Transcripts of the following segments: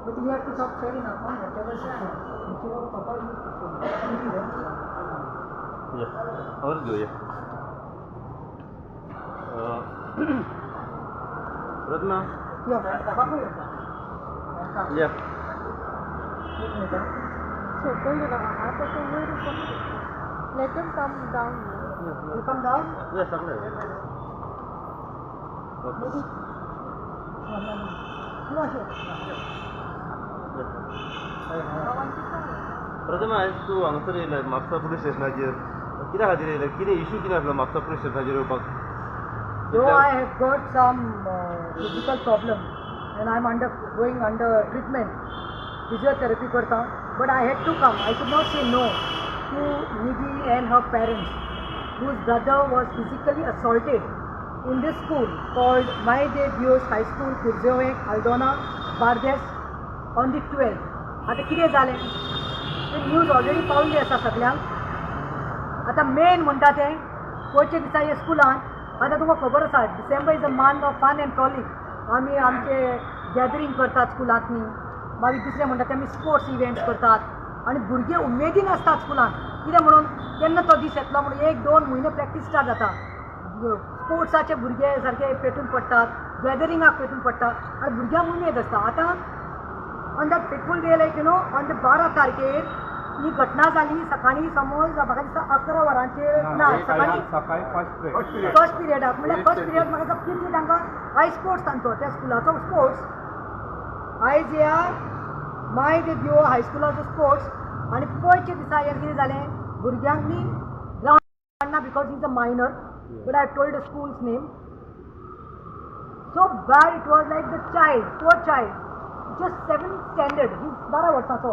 But you have to talk fair enough on whatever she said. Papa, yes, I'll do it. Ratna? Yeah. So, let them come down. You come down? Yes, I'm there. प्रथम आयज तूं हांगासर येयला Mapusa police स्टेशनाचेर कित्या खातीर येयला कितें इशू कितें आसलो म्हापसा पुलीस स्टेशनाचेर येवपाक No, I have got some physical problem and I'm going under treatment, physiotherapy karta, but I had to come. I could not say no to Nidhi and her parents, whose brother was physically assaulted in this school called Maide Dios High School, Kurzewe, Aldona, Bardes on the 12th. आता कितें जालें तें news already पावल्ली आसा सगळ्यांक. आता main म्हणटा तें पयरचे दिसा हे स्कुलान आता तुमकां खबर आसा December is a month of fun and frolic. आमी आमचे गॅदरींग करतात स्कुलांतनी, मागीर दुसरें म्हणटा ते आमी स्पोर्ट्स इव्हेंट्स करतात आनी भुरगे उमेदीन आसतात स्कुलान. कितें म्हणून केन्ना तो दीस येतलो म्हणून 1-2 म्हयने प्रॅक्टीस स्टार्ट जाता. स्पोर्ट्साचे भुरगे सारके पेटून पडटात, गॅदरिंगाक पेटून पडटात आनी भुरग्यांक उमेद आसता. आतां on that fateful day like on the 12 तारखेर ही घटना जाली. सकाळी समज म्हाका दिसता 11 वरांचेर ना सकाळी फर्स्ट पिरियडाक म्हणल्यार फर्स्ट पिरियड म्हाका दिसता कितली तांकां आयज स्पोर्ट्स तांचो त्या स्कुलाचो स्पोर्ट्स आयज ह्या माय दे दियो हायस्कुलाचो स्पोर्ट्स आनी पयरचे दिसा हें कितें जालें भुरग्यांक न्ही ग्रावंड ना because is a minor but I told the school's name. So bad it was like the child poor child just 7th standard ही 12 वर्सांचो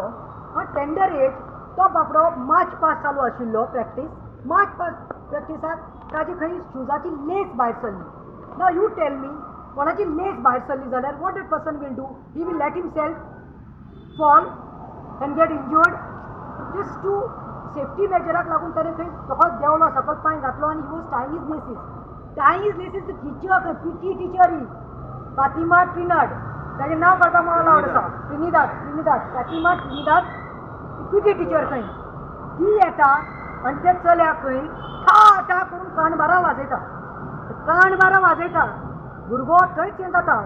हा टेंडर एज तो बाबडो मार्च पास चालू आशिल्लो प्रॅक्टीस. मार्च पास प्रॅक्टिसाक ताजी खंय शुजाची लेस भायर सरली. नाव यू टेल मी कोणाची लेस भायर सरली जाल्यार what that person will do? He will let himself fall and get injured. Just to safety मेजराक लागून ताणें खंय तोच देंवलो सकयल पांय घातलो आनी he was tying his laces. Tying his laces the teacher PT teacher ही फातिमा ट्रिनाड ताजें नांव काडपाक म्हाका लावड आसा. ट्रिनिदाद फातिमा ट्रिनिदाद पीटी टिचर खंय ती येता आनी त्या चल्याक खंय ठा करून काणबारां वाजयता. भुरगो थंयच हें जाता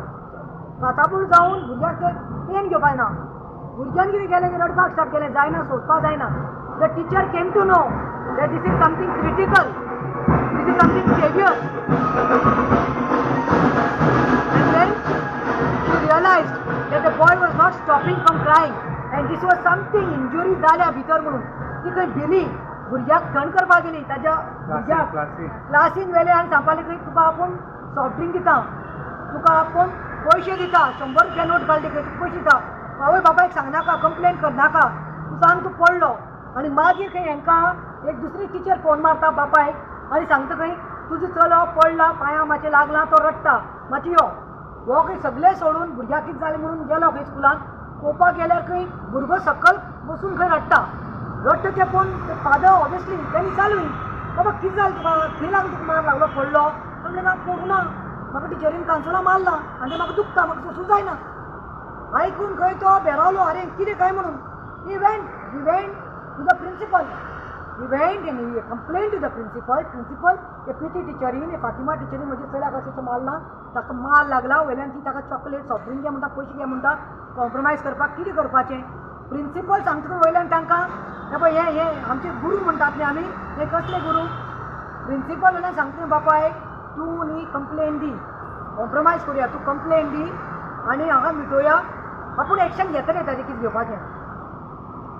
काताबूळ जावन भुरग्याक ते पेन घेवपाक ना. भुरग्यान कितें केलें की रडपाक स्टार्ट केलें जायना सोडपाक जायना. The teacher came to know that this is something critical, this is something severe. And then she realized that the boy was not stopping from crying and this was something injury जाल्या भितर म्हणून ती खंय भिली. भुरग्याक थंड करपाक गेली. ताज्या भुरग्याक क्लासीन व्हेलें आनी सांगपालें खंय तुका आपूण सॉफ्ट ड्रिंक दिता, तुका आपूण पयशे दिता, 100 रुपया नोट घाल खंय तुका पयशे दिता. आवय बापायक सांगनाका, कंप्लेन करनाका, तूं सांग तूं पडलो. आनी मागीर खंय हांकां एक दुसरी टिचर फोन मारता बापायक आनी सांगता खंय तुजो चलो पडला, पांयां मातशें लागलां, तो रडटा, मातशें यो. हो खंय सगळें सोडून भुरग्याक कितें जालें म्हणून गेलो खंय स्कुलान. पळोवपाक गेल्यार खंय भुरगो सकयल बसून खंय रडटा तें पळोवन फादर ऑबियसली तेणी चालूय बाबा कितें जालें तुका खंय लागून तुका मार लागलो पडलो. म्हणलें ना पडूं ना, म्हाका टिचरीन कांसोला मारला आनी तें म्हाका दुखता, म्हाका सोंसूं जायना. आयकून खंय तो भेरावलो अरे कितें काय म्हणून. He went to the principal. He went and he complained to the principal. The PT टिचरीन फातिमा टिचरीन म्हज्या चल्याक अशें मारला, ताका मार लागला. वयल्यान ती ताका चॉकलेट सॉफ्ट ड्रिंक घे म्हणटा, पयशे घे म्हणटा. कॉम्प्रोमायज करपाक कितें करपाचें. प्रिंसिपल सांगता वयल्यान तांकां हे पळय हे आमचे गुरू म्हणटात न्ही आमी, हे कसले गुरू. प्रिंसिपल वयल्यान सांगता बापाय तूं न्ही कंप्लेन दी, कॉम्प्रोमायज करुया, तूं कंप्लेन दी आनी हांगा मिटोवया, आपूण एक्शन घेतले ताजें कितें घेवपाचें.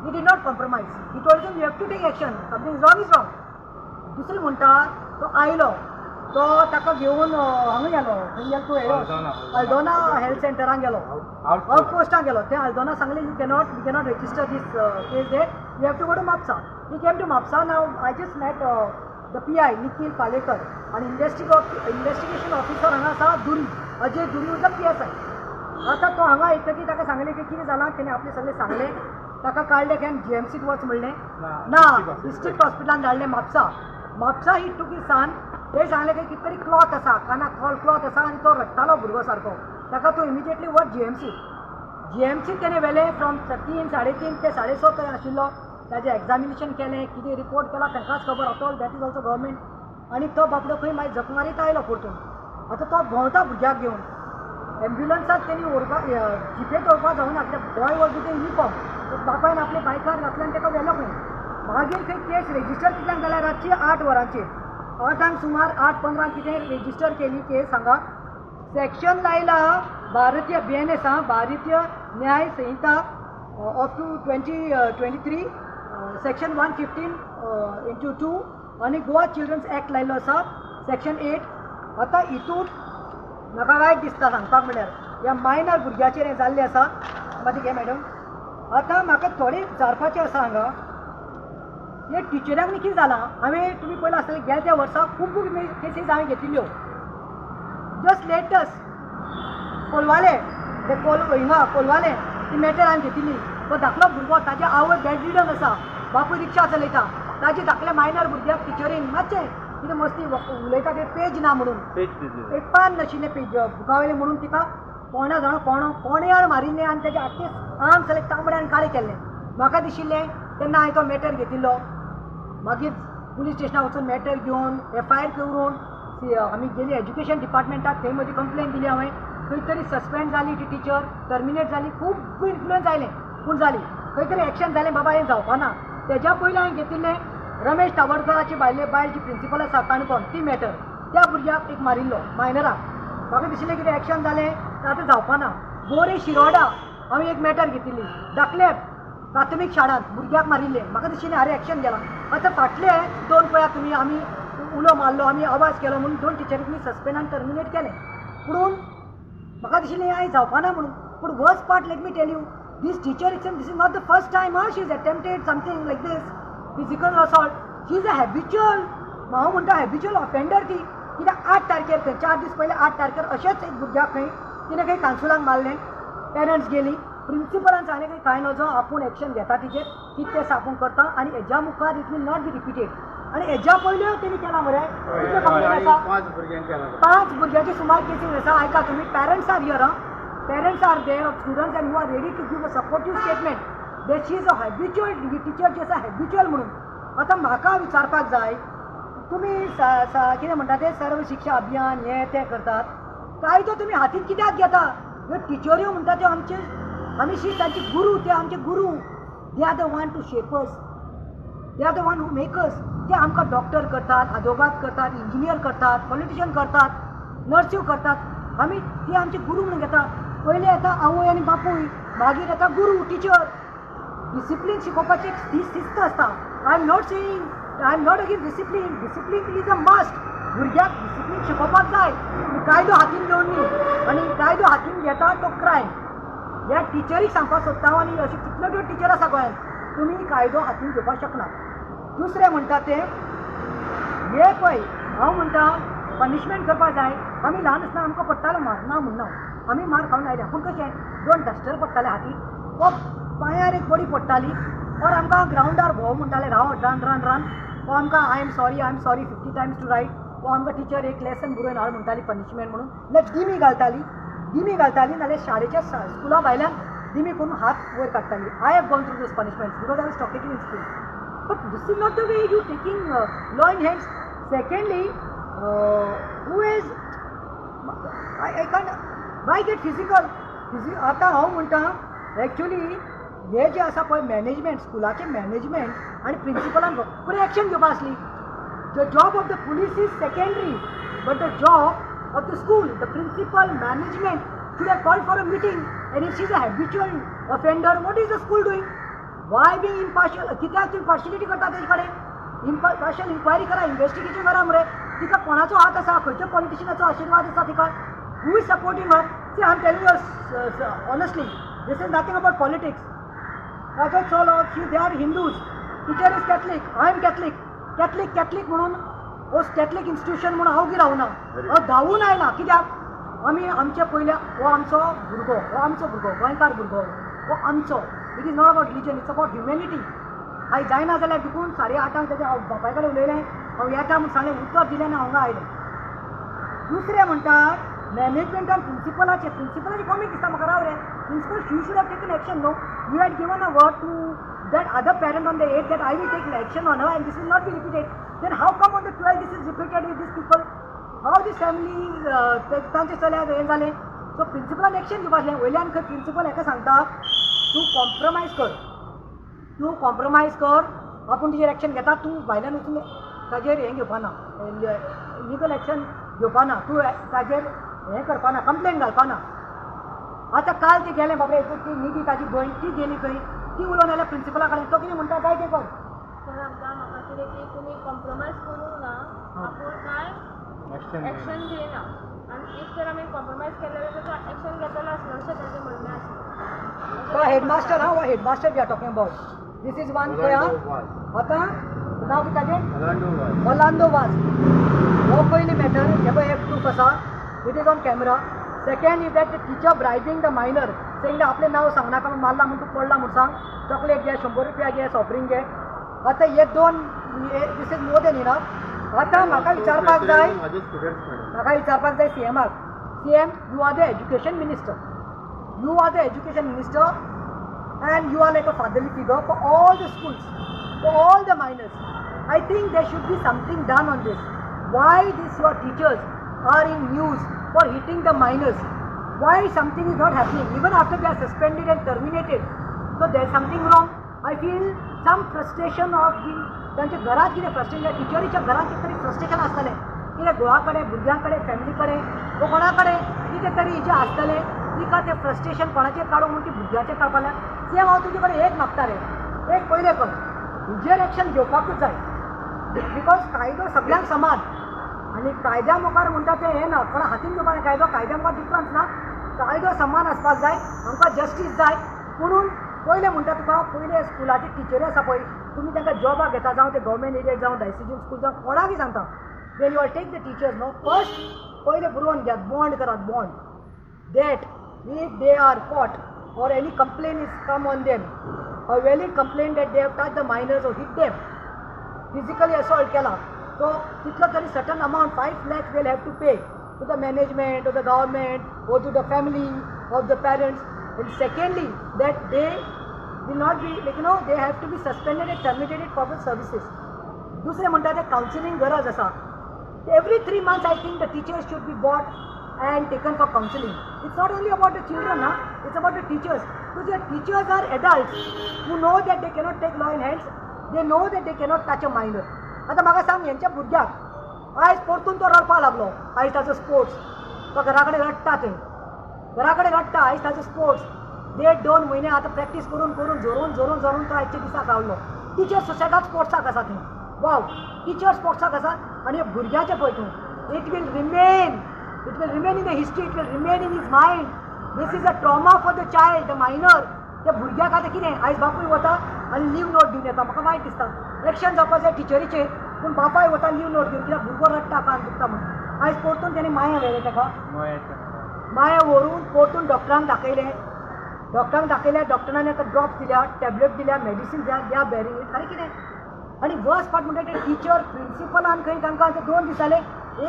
He did not compromise. He told them you have to take action. Something is wrong is wrong. दुसरी म्हणटा तो आयलो तो ताका घेवन हांगा गेलो खंय गेलो तूं हेडो आल्दोना हेल्थ सेंटरान गेलो आउटपोस्टाक गेलो ते आल्दोना सांगले we cannot register this case that you have to go to Mapusa he came to Mapusa now I just met the PI Nikhil Palekar आणि इन्व्हेस्टिगेशन ऑफिसर हांगा आसा दुरी अजय दुरी उज द PSI आतां तो हांगा येतकीर ताका सांगलें की कितें जालां तेणें आपलें सगळें सांगलें ताका काडलें खंय GMCत वच म्हणलें ना डिस्ट्रिक्ट हॉस्पिटलान धाडलें म्हापसा ही टुकीसान ते सांगलें की कितें तरी क्लॉथ आसा कानाक क्लॉथ आसा आनी तो रडटालो भुरगो सारको ताका तो इमिजिएटली वच GMC तेणें व्हेलें फ्रॉम 3 3:30 ते 6:30 थंय आशिल्लो ताजें एग्जामिनेशन केलें कितें रिपोर्ट केला तांकांच खबर all that is also government आनी तो बाबडो खंय मागीर जख मारीत आयलो परतून आतां तो भोंवता भुरग्याक घेवन एम्ब्युलन्साक तेणी व्हरपाक जिपेत व्हरपाक जावना कित्याक बॉय वॉज विथ युनिफॉर्म बापायन आपले बायकार घातले आनी ताका व्हेलो खंय मागीर खंय केस रेजिस्टर कितल्यांक जाल्यार रातची 8 वरांचेर 8 सुमार 8:15 कितें रेजिस्टर केली केस हांगा सेक्शन लायला भारतीय BNS भारतीय न्याय संहिता अप टू 2023 सेक्शन 115/2 आणि गोवा चिल्ड्रन्स ॲक्ट लायलो आसा सेक्शन 8 आतां हितून म्हाका वायट दिसता सांगपाक म्हळ्यार ह्या मायनर भुरग्याचेर हें जाल्लें आसा माती घे मॅडम आतां म्हाका थोडें विचारपाचें आसा हांगा हे टिचरांक न्ही कितें जालां हांवें तुमी पयला आसतलें गेल्या त्या वर्सा खूब केसीस हांवें घेतिल्ल्यो जस्ट लेटस्ट कोलवाले ते कोलवाले ती मॅटर हांवें घेतिल्ली तो धाकलो भुरगो ताजे आवय बॅडरिडन आसा बापूय रिक्षा चलयता ताजे धाकले मायनर भुरग्याक टिचरीन मातशें कितें मस्ती उलयता ते पेज ना म्हणून एक पान नाशिल्लें पेज बुकावयलें म्हणून तिका कोणा जाणो कोण्याळ मारिल्लें आनी ताजे आख्खे आंग सगळें तांबडे आनी काळें केल्लें म्हाका दिशिल्लें तेन्ना हांवें तो मॅटर घेतिल्लो मागीर पुलीस स्टेशनार वचून मॅटर घेवन FIR करून आमी गेली एज्युकेशन डिपार्टमेंटाक थंय म्हजी कंप्लेन दिली हांवें खंय तरी सस्पेंड जाली ती टिचर टर्मिनेट जाली खूब इन्फ्लुयन्स जालें पूण जाली खंय तरी एक्शन जालें बाबा हें जावपाना तेज्या पयलीं हांवें घेतिल्लें रमेश तावडकराची बायल जी प्रिंसिपल आसा काणकोण ती मॅटर त्या भुरग्याक एक मारिल्लो मायनराक म्हाका दिशिल्लें कितें एक्शन जालें आतां जावपाना बोरे शिरोडा हांवें एक मॅटर घेतिल्ली धाकले प्राथमीक शाळांत भुरग्याक मारिल्ले म्हाका दिशिल्लें हारे एक्शन गेलां आतां फाटले 2 पळयात तुमी आमी उलो मारलो आमी आवाज केलो म्हणून 2 टिचरींनी सस्पेंड आनी टर्मिनेट केलें पुणून म्हाका दिशिल्लें हें जावपाना म्हणून पूण worst part let me tell you this teacher this is not the first time she is attempted something like this physical assault she is a habitual हांव म्हणटा हॅबिच्युअल ऑफेंडर ती कित्याक 8 तारखेर खंय 4 दीस पयलीं 8 तारखेर अशेंच एक भुरग्याक खंय तिणें खंय कावन्सिलांक मारलें पेरंट्स गेली प्रिंसिपलान सांगलें की कांय नजो आपूण एक्शन घेता तिचेर कितें तें आपूण करता आनी हेज्या मुखार it will not be repeated आनी हेज्या पयलीं तेणी केला मरे कितले कंप्लेन आसा 5 भुरग्यांची सुमार केसीस आसा आयका तुमी parents are here parents are there students and who are ready to give a supportive statement that she is a habitual teacher जी आसा हॅबिच्युअल म्हणून आतां म्हाका विचारपाक जाय तुमी कितें म्हणटा ते सर्व शिक्षा अभियान हें तें करतात कायदो तुमी हातींत कित्याक घेता ह्यो टिचऱ्यो म्हणटा त्यो आमी शी तांची गुरू ते आमचे गुरू they are the one to shape us they are the one who make us ते आमकां डॉक्टर करतात आदोगाद करतात इंजिनियर करतात पॉलिटिशियन करतात नर्स्यो करतात आमी ती आमचे गुरू म्हणून घेता पयलीं येता आवय आनी बापूय मागीर येता गुरू टिचर डिसिप्लीन शिकोवपाची एक शिस्त आसता I am not against discipline is a must भुरग्याक डिसिप्लीन शिकोवपाक जाय कायदो हातीन घेवन न्ही आनी कायदो हातीन घेता तो क्रायम ह्या टिचरीक सांगपाक सोदता आनी अशी कितल्यो त्यो टिचर आसा गोंयांत तुमी कायदो हातीन घेवपाक शकना दुसरें म्हणटा तें हे पळय हांव म्हणटा पनिशमेंट करपाक जाय आमी ल्हान आसतना आमकां पडटालो मार ना म्हणना आमी मार खावन आयल्या पूण कशें 2 डस्टर पडटाले हातीन वो पांयार एक बडी पडटाली और आमकां ग्रावंडार भोंव म्हणटाले राव रन वो आमकां I am sorry 50 times to write वो आमकां टिचर एक लेसन बरोवन हाड म्हणटाली पनिशमेंट म्हणून नाल्यार दिमी घालताली नाल्यार शाळेच्या स्कुला भायल्यान दिमी करून हात वयर काडटाली I have gone through this punishment because I was talking in school but this is not the way you taking law in hands secondly who is I can't why get physical आतां हांव म्हणटा actually हे जे आसा पळय management स्कुलाचें management आनी प्रिंसिपलान रोखडी action घेवपा आसली the job of the police is secondary but the job of the school, the principal, management should have called for a meeting. And if she is a habitual offender, what is the school doing? Why being impartial? कित्याक तुम्ही partiality करता तेजे कडेन impartial inquiry करा, investigation करा मरे तिका कोणाचो हात आसा खंयच्या पॉलिटिशियनाचो आशिर्वाद आसा तिका who is supporting her see I am telling you honestly this is nothing about politics that's all they are Hindus teacher is Catholic I am Catholic म्हणून हो कॅथलीक इन्स्टिट्यूशन म्हणून हांव रावना हांव धांवून आयला कित्याक आमी आमचे पयल्या हो आमचो भुरगो गोंयकार भुरगो हो आमचो it is not about religion it's about humanity हांव जायना जाल्यार देखून 8:30 तेजे हांव बापाय कडेन उलयलें हांव येता म्हूण सांगलें उत्तर दिलें आनी हांगा आयलें दुसरें म्हणटात मॅनेजमेंटान प्रिंसिपलाची कमी दिसता म्हाका राव रे principal should have taken action no you had given a word to that other parent on the 8th that I will take action on her and this will not be repeated, then how come on the 12th this is repeated with these people? How this family तांचे चल्याक हें जालें so प्रिंसिपलान action घेवपाक जाय वयल्यान खंय principal हेका सांगता तूं कॉम्प्रोमायज कर आपूण तुजेर एक्शन घेता तूं भायल्यान वचून ताजेर हें घेवपा ना लिगल एक्शन घेवपा ना तूं ताजेर हें करपा ना कंप्लेन घालपा ना आतां काल ते गेलें बाबा ती निधी ताजी भयण ती गेली खंय ती उलोवन आयल्या प्रिंसिपला कडेन तो कितें म्हणटा जाय तें कर तर आमकां म्हाका कितें की तुमी कॉम्प्रोमायज करूंक ना आपूण कांय एक्शन घेयना आनी इफ जर आमी कॉम्प्रोमायज केलें जाल्यार तो एक्शन घेतलो आसलो अशें ताजें म्हणणें आसलें तो हेडमास्टर हो headmaster we are talking about this is one खंय आतां नांव कितें ताजें ऑर्लांडो वाज हो पयली मॅटर हे पळय एक प्रूफ आसा it is on camera second is that the teacher bribing the minor saying आपलें नांव सांगनाका मारला म्हूण तूं पडला म्हूण सांग चॉकलेट घे 100 रुपया घे सॉफ्ट घे आतां हे दोन दीस इज मोर देन इनफ आतां म्हाका विचारपाक जाय सीएमाक CM you are the education minister and you are like a fatherly figure for all the schools, for all the minors. I think there should be something done on this. Why these your teachers are in news for hitting the minors? Why something is not happening? Even after they are suspended and terminated. So there is something wrong. I feel some frustration of the तांच्या घरात कितें frustration टिचरीच्या घरात कितें तरी frustration आसतलें कितें घोवा कडेन भुरग्यां कडेन फॅमिली कडेन वो कोणा कडेन कितें तरी हेजें आसतलें तिका तें फ्रस्ट्रेशन कोणाचेर काडूंक म्हूण ती भुरग्याचेर काडपाक लागल्या सेम हांव तुजे कडेन एक मागता रे एक पयलें कर तुजेर एक्शन घेवपाकूच जाय बिकॉज कायदो सगळ्यांक समान आनी कायद्या मुखार म्हणटा तें हें ना कोणा हातीन घेवपाक कायद्या मुखार डिफरन्स ना कायदो समान आसपाक जाय आमकां जस्टीस जाय म्हणून पयलें म्हणटा तुका पयले स्कुलाचे टिचरी आसा पळय तुमी तांकां जॉबाक घेता जावं ते गव्हर्मेंट एडेड जावं डायसिजन स्कूल जावं कोणाकय सांगता when you are take the teachers no first पयले बरोवन घेयात बॉन्ड करात bond that if they are caught or any complaint is come on them, a valid complaint that they have touched the minors or hit them, physically assault kela, so titla tari certain amount 5 lakhs they'll have to pay to the management or the government or to the family of the parents. And secondly, that they will not be like they have to be suspended and terminated for the services. Dusre म्हणटा ते counseling गरज आसा. Every 3 months I think the teachers should be bought and taken for counseling. It's not only about the children, it's about the teachers. Because the teachers are adults who know that they cannot take law in hands. They know that they cannot touch a minor. आता म्हाका सांग हेंच्या भुरग्याक आयज परतून तो रडपा लागलो आयज ताचो स्पोर्ट्स तो घरा कडेन रडटा थंय घरा कडेन रडटा आयज ताचो स्पोर्ट्स 1.5-2 म्हयने आतां प्रॅक्टीस करून जोरून तो आयच्या दिसाक रावलो टिचर सुसेगाद स्पोर्ट्साक आसा थंय वाव टिचर स्पोर्ट्साक आसा आनी भुरग्याचें पळय तूं it will remain in the history, it will remain in his mind. This is a trauma for the child, the minor. त्या भुरग्याक आतां कितें आयज बापूय वता आनी लीव नोट दिवन येता म्हाका वायट दिसता एक्शन जावपा जाय टिचरीचेर पूण बापाय वता लीव नोट दिवन कित्याक भुरगो रडटा कान दुखता म्हणून आयज परतून तेणी माया व्हेलें ताका माया व्हरून परतून डॉक्टरांक दाखयलें डॉक्टरांनी आतां ड्रॉप्स दिल्या टॅबलेट दिल्या मेडिसीन द्या बॅरिंग इट आनी कितें आनी वर्स्ट पार्ट म्हणटा ते टिचर प्रिंसिपलान खंय तांकां 2 दीस जाले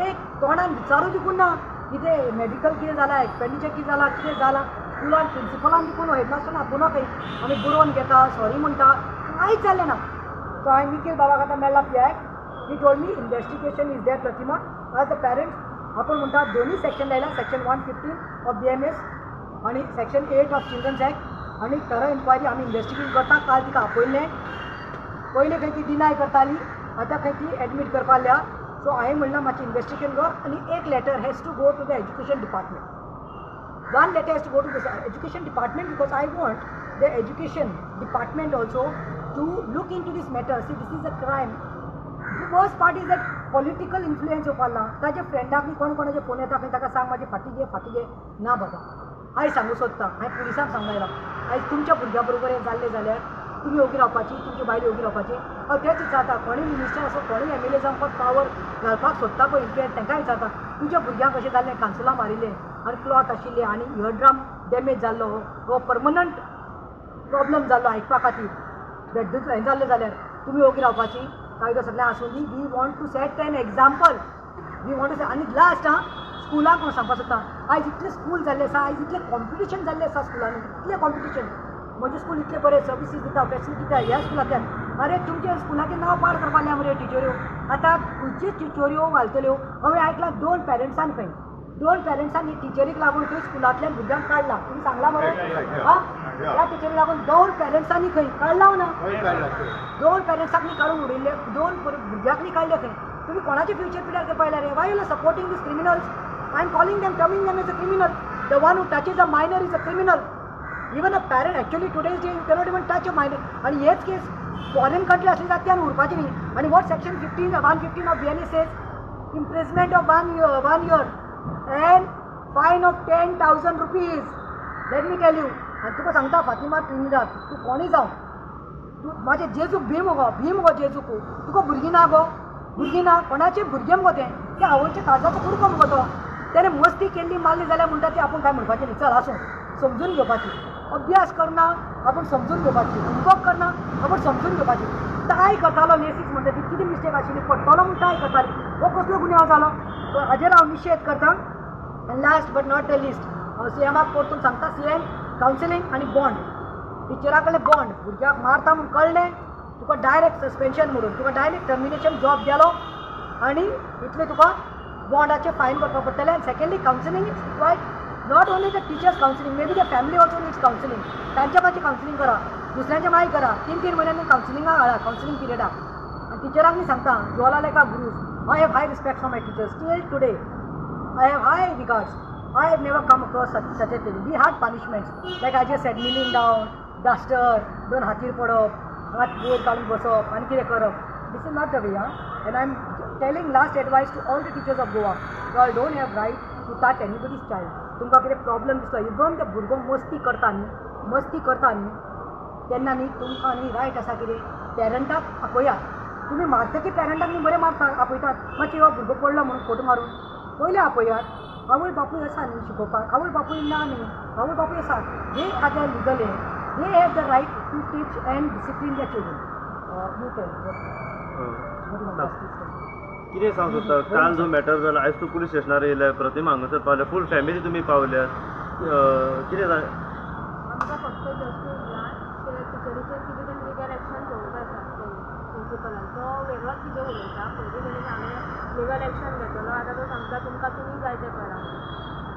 एक तोंडान विचारूं दिकून ना कितें मेडिकल कितें जालां एक्सपेंडिचर कितें जालां स्कुलान प्रिंसिपलान दिकून हेडमास्टरान आपुना खंय आमी बरोवन घेता सॉरी म्हणटा कांयच जालें ना सो हांवें निखील बाबाक आतां मेळ्ळा पियाक he told me investigation is there Pratima as the parents आपूण म्हणटा दोनी सेक्शन लायला सेक्शन 115 ऑफ BMS आनी सेक्शन 8 ऑफ चिल्ड्रन्स एक्ट आनी थरो इन्क्वायरी आमी इन्वेस्टिगेट करता काल तिका आपयल्लें पयलीं खंय ती डिनाय करताली आतां खंय ती एडमीट करपा लागल्या सो हांवें म्हणलां मातशें इन्वेस्टिगेशन कर आनी एक letter has to go to the education department one letter has to go to the education department because I want the education department also to look in to this matter see this is a crime first part is that political influence येवपाक लागला ताजे फ्रेंडाक कोण कोणाचे phone येता खंय ताका सांग म्हाजी फाटी घे ना बाबा हांव सांगू सोदता हांवें पुलिसांक सांगलां आयज तुमच्या भुरग्या बरोबर हें जाल्लें जाल्यार तुमी ओगी रावपाची तुमची बायल ओगी रावपाची हांव तेच विचारता कोणूय मिनिस्टर असो कोणूय MLA जावन कोण पावर घालपाक सोदता पळय इन्फ्लुएन्स तांकां विचारता तुमच्या भुरग्यांक कशें जाल्लें कांसलां मारिल्लें आनी क्लॉथ आशिल्ले आनी इयर ड्रम डॅमेज जाल्लो हो परमनंट प्रॉब्लम जाल्लो आयकपा खातीर बेड्डूच हें जाल्लें जाल्यार तुमी ओगी रावपाची कायदो सगळ्या आसूं दी we want to set an example we want to say आनी लास्ट स्कुलाक हांव सांगपाक सोदता आयज इतलें स्कूल जाल्लें आसा आयज इतलें कॉम्पिटिशन जाल्लें आसा स्कुलांनी इतलें कॉम्पिटिशन म्हजें स्कूल इतले बरें सर्विसीस दिता फॅसिलिटी दिता ह्या स्कुलांतल्यान अरे तुमच्या स्कुलाचें नांव पाड करपा लागल्या मरे टिचऱ्यो आतां खंयच्यो टिचऱ्यो घालतल्यो हांवें आयकलां 2 पेरंट्सान खंय 2 पेरंट्सांनी टिचरीक लागून थंय स्कुलांतल्यान भुरग्यांक काडला तुमी सांगला मरे हां ह्या टिचरीक लागून 2 पेरंट्सांनी खंय काडला ना 2 पेरंट्सांनी काडून उडयल्ले 2 भुरग्यांनी काडले खंय तुमी कोणाचे फ्युचर पिड्यार करपा लागल्या रे why you are supporting these criminals I am calling them terming them as a criminal the one who touches a minor is a criminal even a parent actually today's day you cannot even touch a minor आणि हेच केस foreign country असली जाल्यार त्यान उरपाची न्ही आणि what section 115 of BNA says imprisonment of 1 year and fine of 10,000 rupees. Let me tell you. आणि तुका सांगता Fatima Trinidad तूं कोणीय जावं तूं म्हाजें जेजूक भीम गो जेजूक तुका भुरगीं ना गो भुरगीं ना कोणाचें भुरगें मगो तें त्या आवयच्या काळजाचो कुडको मगो तो तेणें मस्ती केल्ली मारली जाल्यार म्हणटा ती आपूण काय म्हणपाचें न्ही चल आसूं समजून घेवपाची अभ्यास करना आपूण समजून घेवपाची होमवर्क करना आपूण समजून घेवपाची टाय करतालो लेसीस म्हणटा ती कितें मिस्टेक आशिल्ली पडटलो म्हूण टाय करताली हो कसलो गुन्यांव जालो सो हाजेर हांव निशेध करता आनी last but not the list हांव CMाक परतून सांगता CM कावन्सिलींग आनी बॉन्ड टिचरा कडले बॉन्ड भुरग्याक मारता म्हूण कळ्ळें तुका डायरेक्ट सस्पेन्शन म्हणून तुका डायरेक्ट टर्मिनेशन जॉब गेलो आनी इतलें तुका बॉन्डाचे फायन करपाक पडटलें आनी secondly counselling is required not only the teachers counselling may be the family also needs counselling तांच्या मातशें कावन्सिलींग करा दुसऱ्यांच्या मागीर करा 3 म्हयन्यांनी कावन्सिलिंगाक हाडा कावन्सिलींग पिरियडाक आनी टिचरांक न्ही सांगता you all are like a गुरूज I have high respect for my teachers steel today I have high regards. I have never come across such a thing. We had punishments. Like I just said, kneeling down, duster, दोन हातीर पडप, हात वयर काडून बसप, आनी कितें करप. This is not the way, And I'm telling last advice to all the teachers of Goa. You all don't have right to touch anybody's child. तुमकां कितें प्रॉब्लम दिसलो, इवन ते भुरगो मस्ती करता न्ही, तेन्ना न्ही तुमकां न्ही रायट आसा कितें पेरंटाक आपयात. तुमी मारतकीर पेरंटाक न्ही बरें मारता आपयतात. मातशें हो भुरगो पडलो म्हणून फोट मारून पयले आपयात आवय बापूय आसा न्ही शिकोवपाक आवय बापूय ना न्ही आवय बापूय आसा they are the legal they have the right to teach and discipline the children you कितें सांग सोदता काल जो मॅटर जाला आयज तूं पुलीस स्टेशनार येयल्या प्रतिमा हांगासर पावल्या फूल फॅमिली तुमी पावल्यात कितें जालें आमकां फक्त जस्टीस जाय ते टिचरीचेर कितें तरी लिगल एक्शन घेवंक आसा प्रिंसिपलान तो वेगळोच कितें उलयता पयलीं कडेन हांवें लिगल एक्शन घेतलो आतां तो सांगता तुमकां तुमी जाय तें करा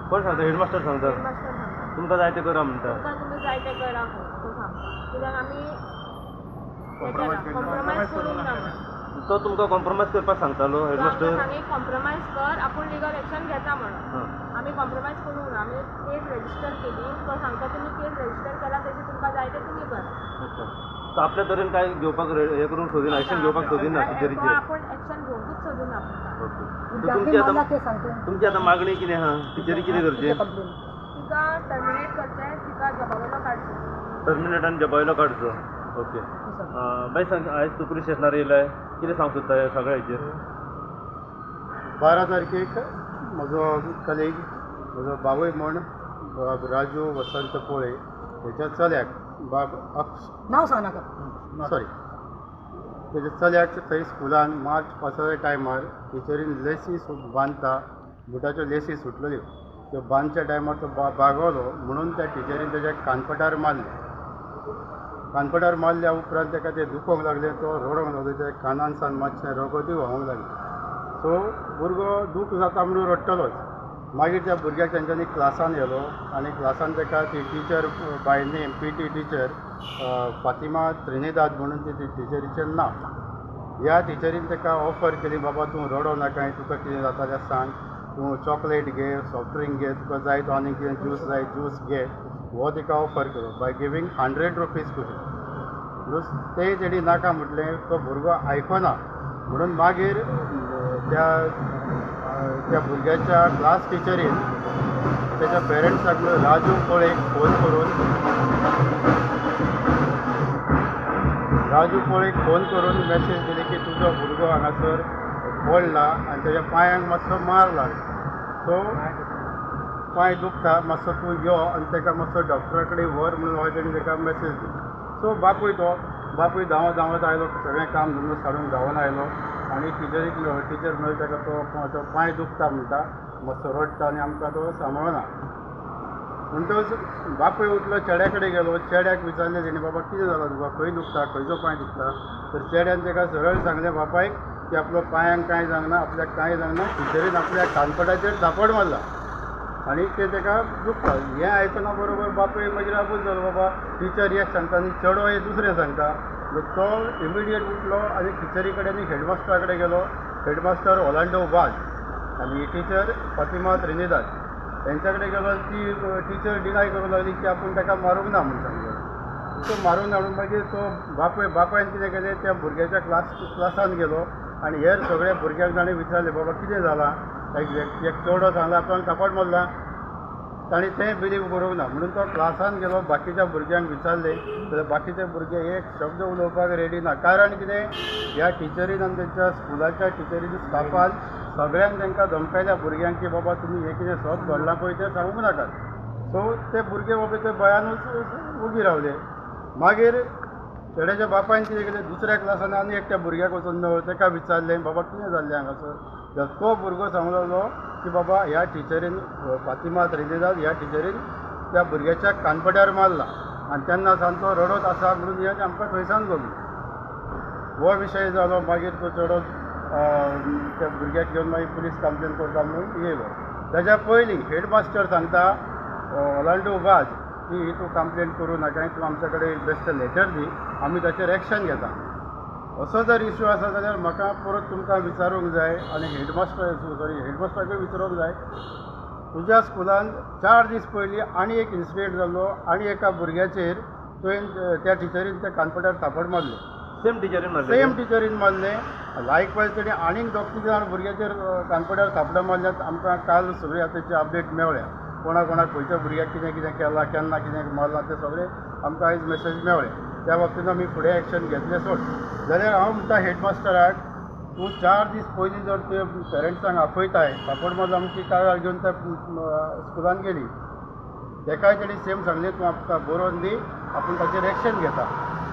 कोण सांगता हेडमास्टर सांगता हेडमास्टर सांगता तुमकां जाय तें करा म्हणटा तुमकां तुमी जाय तें करा तो सांगता कित्याक आमी कॉम्प्रमायज करूंक ना म्हणून तो तुमकां कॉम्प्रमायज करपाक सांगतालो हेडमास्टर सांगे कॉम्प्रमायज कर आपूण लिगल एक्शन घेता म्हणून आमी कॉम्प्रमायज करूंक ना आमी केस रजिस्टर केली तो सांगता तुमी केस रजिस्टर केला तशी तुमकां जाय तें तुमी करा तो आपल्या तरेन काय घेवपाक हे करून सोदिना एक्शन घेवपाक सोदिना टिचरीचेर आपूण एक्शन घेवंकूच सोदिना तुमची आतां मागणी कितें आहा टिचरी कितें करचें तिका टर्मिनेट करचें तिका जबाबदारो काडचो टर्मिनेट आनी जबायलो काडचो ओके बाय सांग आयज तूं पुलीस स्टेशनार येयलाय कितें सांग सोदता ह्या सगळ्या हेचेर 12 तारखेक म्हजो कलीग म्हजो बावय म्हण राजू वसंत पोळे तेच्या चल्याक बाब नांव सांगनाका सॉरी तेच्या चल्याक थंय स्कुलान मार्च पासच्या टायमार टिचरीन लेसी बांदता बुटाच्यो लेसी सुटलेल्यो त्यो बांदच्या टायमार तो बागवलो म्हणून त्या टिचरीन तेच्या कानपटार मारल्या उपरांत ताका तें दुखोवंक लागलें तो रडोंक लागलो त्या कानान सावन मातशें रगती व्हांवंक लागली सो भुरगो दूख जाता म्हणून रडटलोच मागीर त्या भुरग्याक तेंच्यांनी क्लासान येलो आनी क्लासान ताका ती teacher by name PT teacher Fatima Trinidad म्हणून ती टिचरीचें नांव ह्या टिचरीन ताका ऑफर केली बाबा तूं रडो नाका तुका कितें जाता तें सांग तूं चॉकलेट घे सॉफ्ट ड्रिंक घे तुका जाय तो आनी कितें ज्यूस जाय ज्यूस घे हो तिका ऑफर केलो बाय गिवींग 100 रुपीज टू हिम ते तेणी नाका म्हटलें तो भुरगो आयकना म्हणून मागीर त्या भुरग्याच्या क्लास टिचरीन त्याच्या पेरंट्साक राजू कोळेक फोन करून मॅसेज दिली की तुजो भुरगो हांगासर पडला आनी तेज्या पांयांक मातसो मार लागला. सो पांय दुखता, मातसो तूं यो आनी ताका मातसो डॉक्टरा कडेन व्हर म्हणून हांवें तेणी ताका मॅसेज दिली. सो बापूय धांवत आयलो, सगळें काम धंदो साडून धांवन आयलो आनी टिचर मेळ्ळी ताका तो पांय दुखता म्हणटा, मातसो रडटा आनी आमकां तो सांबाळना. म्हणटच बापूय उठलो, चेड्या कडेन गेलो. चेड्याक विचारलें तेणी, बाबा कितें जालां तुका, खंय दुखता, खंयचो पांय दुखता? तर चेड्यान ताका सरळ सांगलें बापायक की आपलो पांयांक कांय जावना, आपल्याक कांय जावना, टिचरीन आपल्या कानपटाचेर थापड मारला आनी ते ताका दुखता. हें आयकना बरोबर बापूय मागीर आपूच जालो, बाबा टिचर एक सांगता आनी चेडो हें दुसरें सांगता. तो इमिडिएट उठलो आनी टिचरी कडेन आनी हेडमास्टरा कडेन गेलो. हेडमास्टर ऑर्लांडो वाज आनी टीचर फातिमा त्रिनिदाद तेंच्या कडेन गेलो. ती टीचर डिनाय करूंक लागली की आपूण ताका मारूंक ना म्हणून सांगलो. तो मारूंक ना म्हणून मागीर तो बापायन कितें केलें, त्या भुरग्याच्या क्लासान गेलो आनी हेर सगळ्या भुरग्यांक ताणें विचारलें, बाबा कितें जालां? एक चेडो सांगला आपल्यान थापड मारला. ताणें तें बिलीव करूंक ना म्हणून तो क्लासान गेलो. बाकीच्या भुरग्यांक विचारलें जाल्यार बाकीचे भुरगे एक शब्द उलोवपाक रेडी ना. कारण कितें, ह्या टिचरीन आनी तेंच्या स्कुलाच्या टिचरीन स्टाफान सगळ्यांक तांकां धमकायल्या भुरग्यांक की बाबा तुमी हें कितें सब घडलां पळय तें सांगूंक नाकात. सो ते भुरगे बाबा ते भयानूच उगी रावले. मागीर चेड्याच्या बापायन कितें केलें, दुसऱ्या क्लासान आनी एकट्या भुरग्याक वचून मेळ्ळो. ताका विचारलें, बाबा कितें जाल्लें हांगासर? जाल्यार तो भुरगो सांगलो की बाबा ह्या टिचरीन फातिमा त्रिनिदाद ह्या टिचरीन त्या भुरग्याच्या कानपट्यार मारला आनी तेन्ना सावन तो रडत आसा म्हणून हे आमकां थंयसान जोडलो. हो विशय जालो. मागीर तो चेडो त्या भुरग्याक घेवन मागीर पुलीस कंप्लेन करता म्हणून येयलो. ताच्या पयलीं हेडमास्टर सांगता ऑर्लांडो वाज की तूं कंप्लेन करूं नाका, तूं आमच्या कडेन बेस्ट लेटर दी, आमी ताचेर एक्शन घेता. असो जर इश्यू आसा जाल्यार म्हाका परत तुमकां विचारूंक जाय आनी हेडमास्टराकूय विचारूंक जाय. तुज्या स्कुलान 4 दीस पयलीं आनी एक इन्सिडेंट जाल्लो आनी एका भुरग्याचेर तुवें त्या टिचरीन त्या कानपट्यार थापड मारले. सेम टिचरीन मारले. लायकवायज तेणी आनीक 2-3 भुरग्याचेर कानपट्यार थापडां मारल्यात. आमकां काल सगळी आतांची अपडेट मेळ्ळ्या. कोणाक खंयच्या भुरग्याक कितें कितें केलां, केन्ना कितें मारलां तें सगळें आमकां आयज मेसेज मेळ्ळे. त्या बाबतींत आमी फुडें एक्शन घेतलें सोड. जाल्यार हांव म्हणटा हेडमास्टराक, तूं 4 दीस पयलीं जर तुवें पेरंट्सांक आपयताय थापड मारलो आमची कागाळ घेवन त्या स्कुलान गेली, तेकाय तेणी सेम सांगलें तूं आमकां बरोवन दी, आपूण ताचेर एक्शन घेता.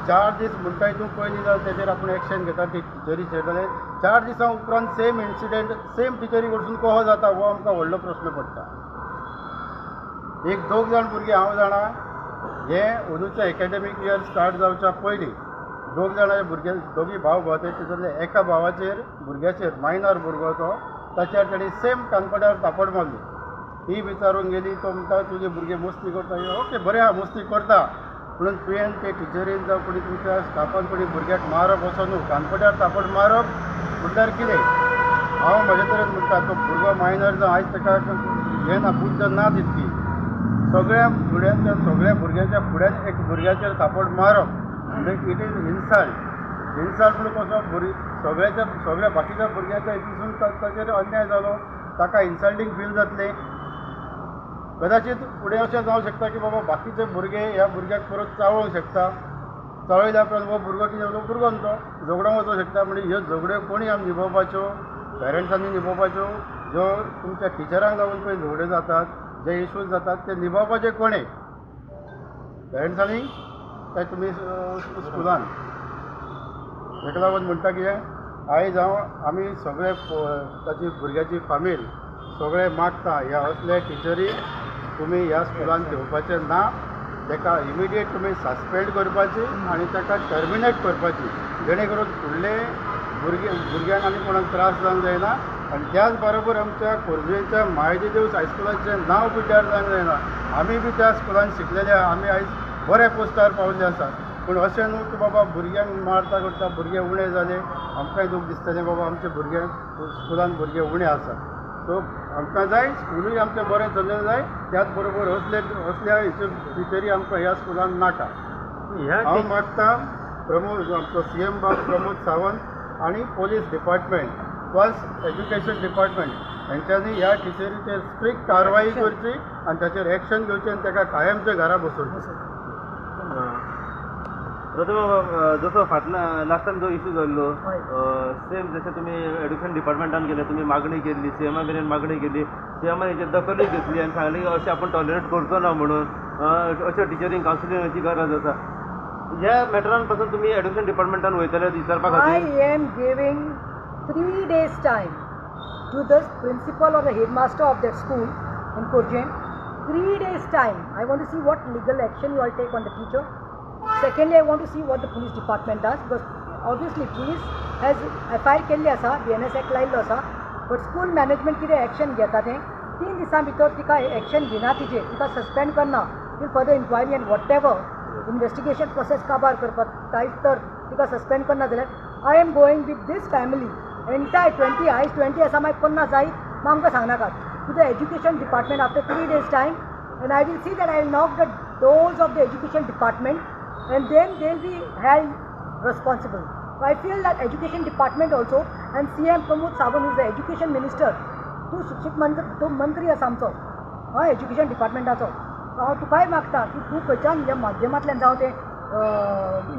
4 दीस म्हणटाय तूं पयलीं जाल्यार तेचेर आपूण एक्शन घेता. ती टिचरीचेर जाल्यार 4 दिसां उपरांत सेम इन्सिडेंट सेम टिचरी कडसून कहो जाता हो आमकां व्हडलो प्रस्न पडटा. 1-2 जाण भुरगीं हांव जाणा, हे अंदूच्या एकाडेमीक इयर स्टार्ट जावच्या पयलीं 2 जाणांचे भुरगे, दोगी भाव भावते, तितूंतले एका भावाचेर भुरग्याचेर मायनर भुरगो तो, ताचेर तेणी सेम कानपट्यार थापड मारली. ही विचारूंक गेली, तो म्हणटा तुजे भुरगे मस्ती करता. ओके बरें आहा, मस्ती करता, म्हणून तुवें ते टिचरीन जावं कोणी तुमच्या स्टाफान कोणी भुरग्याक मारप असो न्हू. कानपट्यार थापड मारप म्हटल्यार कितें? हांव म्हाजे तरेन म्हणटा तो भुरगो मायनर जावं आयज ताका हें ना, बुद्ध ना तितकी. सगळ्या भुरग्यांच्या फुड्यान एक भुरग्याचेर थापड मारप म्हणजे इट इज इन्सल्ट म्हणून कसो सगळ्या बाकीच्या भुरग्यांच्या हितून ताचेर अन्याय जालो, ताका इन्सल्टींग फील जातलें. कदाचित फुडें अशें जावंक शकता की बाबा बाकीचे भुरगे ह्या भुरग्याक परत चाळोवंक शकता. चाळयल्या उपरांत हो भुरगो कितें जालो, भुरगो न्हू तो झगडोंक वचूंक शकता. म्हणजे ह्यो झगड्यो कोणी आमी निभोवपाच्यो, पेरंट्सांनी निभोवपाच्यो. ज्यो तुमच्या टिचरांक लागून पळय झगड्यो जातात, जे इश्यूज जातात ते निभावपाचे कोणे? पेरंट्सांनी काय तुमी स्कुलान? ताका लागून म्हणटा कितें, आयज आमी सगळे ताची भुरग्याची फामील सगळे मागता ह्या असले टिचरी तुमी ह्या स्कुलान घेवपाचे ना. ताका इमिडिएट तुमी सस्पेंड करपाची आनी ताका टर्मिनेट करपाची, जेणे करून फुडले भुरग्यांक आनी कोणाक त्रास जावंक जायना. आनी त्याच बरोबर आमच्या खोर्जुवेच्या म्हाळदेव हायस्कुलाचें नांव पिड्ड्यार जावंक जायना. आमी बी त्या स्कुलान शिकलेले, आमी आयज बऱ्या पोस्टार पावल्ले आसात. पूण अशें न्हू की बाबा भुरग्यांक मारता करता भुरगे उणे जाले, आमकांय दूख दिसतलें बाबा आमचे भुरगे स्कुलान भुरगे उणे आसात. सो आमकां जाय स्कुलूय आमचें बरें चल्लें जाय, त्याच बरोबर असल्या टिचरी आमकां ह्या स्कुलान नाका. हांव मागता आमचो CM बाब प्रमोद सावंत आणि police department plus education department हेंच्यांनी ह्या टिचरीचेर स्ट्रिक्ट कारवाई करची आनी ताचेर एक्शन घेवचें आनी ताका कायमचे घरा बसोवचें. प्रथम जसो फाटल्या लास्ट टायम जो इशू जाल्लो हय. सेम जशें तुमी एड्युकेशन डिपार्टमेंटान गेले, तुमी मागणी केल्ली, सीएमा मेरेन मागणी केली, सीएमान हेचेर दखलूय घेतली आनी सांगलें की अशें आपण टॉलरेट करचो ना म्हणून, अशें टिचरींक कावन्सिलिंगाची गरज आसा. ह्या मॅटरान पासून तुमी एड्युकेशन डिपार्टमेंटान वयतले विचारपा खातीर? I am giving 3 days time to the principal or the headmaster of that school in Kurjan. 3 days time. I want to see what legal action you all take on the teacher. Secondly, I want to see what the police department does, because obviously police has FIR केल्ली आसा, BNS Act लायिल्लो आसा, but school management कितें action घेता तें 3 दिसां भितर तिका action घेना तिचेर, तिका suspend करना till further inquiry and whatever investigation process काबार करपाक कांयच तर तिका suspend करना जाल्यार I am going with this family entire 20 eyes 20 आसा मागीर 50 जायत मागीर आमकां सांगनाकात to the education department after 3 days time, and I will see that I will knock the doors of the education department and then they will be held responsible. So I feel that education department also and CM Pramod Sawant, who is the education minister, तूं शिक्षक मंत्री, तो मंत्री आसा आमचो हय education डिपार्टमेंटाचो. हांव तुकाय मागता की तूं खंयच्यान ह्या माध्यमांतल्यान जावं ते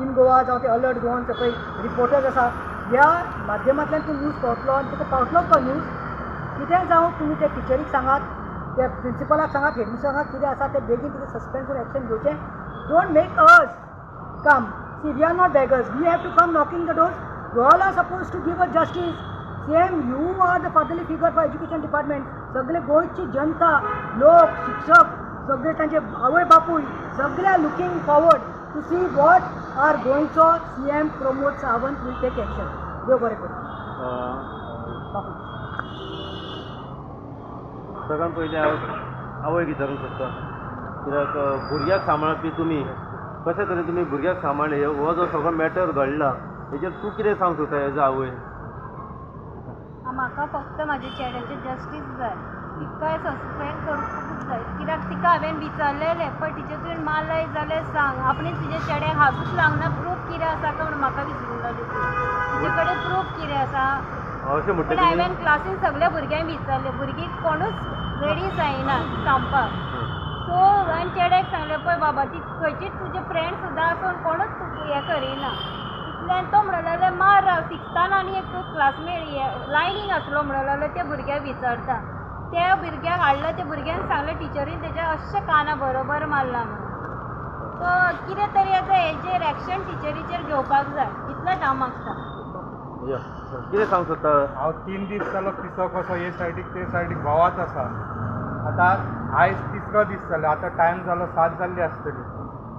इन गोवा जावं ते अलर्ट गोवन पळय रिपोर्टर्स आसा ह्या माध्यमांतल्यान तूं न्यूज पावतलो आनी तुका पावतलोच तो न्यूज. कितें जावं तुमी ते टिचरीक सांगात, त्या प्रिंसिपलाक सांगात, हेडमिस्टर सांगात, कितें आसा तें बेगीन तिका सस्पेंड करून एक्शन घेवचें. Don't make us come. See, we are not beggars. We have to come knocking the doors. You all are supposed to give us justice. Same, you are the fatherly figure for education department. सगळे गोंयची जनता, लोक, शिक्षक, सगळे तांचे आवय बापूय सगळे are looking forward to see what are गोंयचो CM Pramod Sawant will take action. देव बरें करूं. सगळ्यान पयलीं हांव आवय विचारूंक सोदता, कित्याक भुरग्याक सांबाळपी तुमी कशे तरेन तुमी भुरग्याक सांबाळ्ळे, हो जो सगळो मॅटर घडला हेचेर तूं कितें सांगूंक सोदता एज अ आवय? म्हाका फक्त म्हाज्या चेड्याचें जस्टीस जाय. तिकाय सस्पेंड करपाकूच जाय, कित्याक तिका हांवें विचारलेलें पण टिचर तुवें मारलाय जाल्यार सांग. आपणें तुज्या चेड्याक हातूच लागना, प्रूफ कितें आसा काय म्हणून म्हाका विचारूंक लागली. तुजे कडेन प्रूफ कितें आसा? अशें पण म्हणटा हांवें क्लासीन सगळ्या भुरग्यांक विचारलें, भुरगीं कोणूच रेडी जायना सांगपाक. सो हांवें चेड्याक सांगलें पळय बाबा ती खंयचीच तुजे फ्रेंड सुद्दां आसून कोणूच हें करिना. इतल्यान तो म्हणलें मार 6थान आनी एक क्लासमेट लायनींग आसलो म्हणलें त्या भुरग्याक विचारता. त्या भुरग्याक हाडलो, त्या भुरग्यान सांगलें टिचरीन तेज्या अशें काना बरोबर मारला म्हणून. सो कितें तरी आतां हेजेर एक्शन टिचरीचेर घेवपाक जाय, इतलेंच हांव मागता. कितें सांगूंक सोदता? हांव 3 दीस जालो पिसो कसो हे सायडीक ते सायडीक भोंवत आसा. आतां आयज 3रो दीस जालो, आतां टायम जालो 7 जाल्ली आसतली.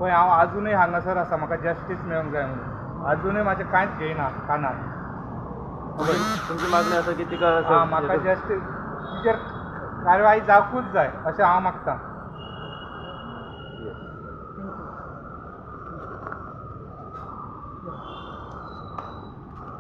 पळय हांव आजुनूय हांगासर आसा, म्हाका जस्टीस मेळूंक जाय म्हणून. आजुनूय म्हाजें कांयच घेयना कानान. तुमची मागणी आसा की तिका म्हाका जस्टीस तिचेर कारवाई जावपूच जाय अशें हांव मागतां. Thank you.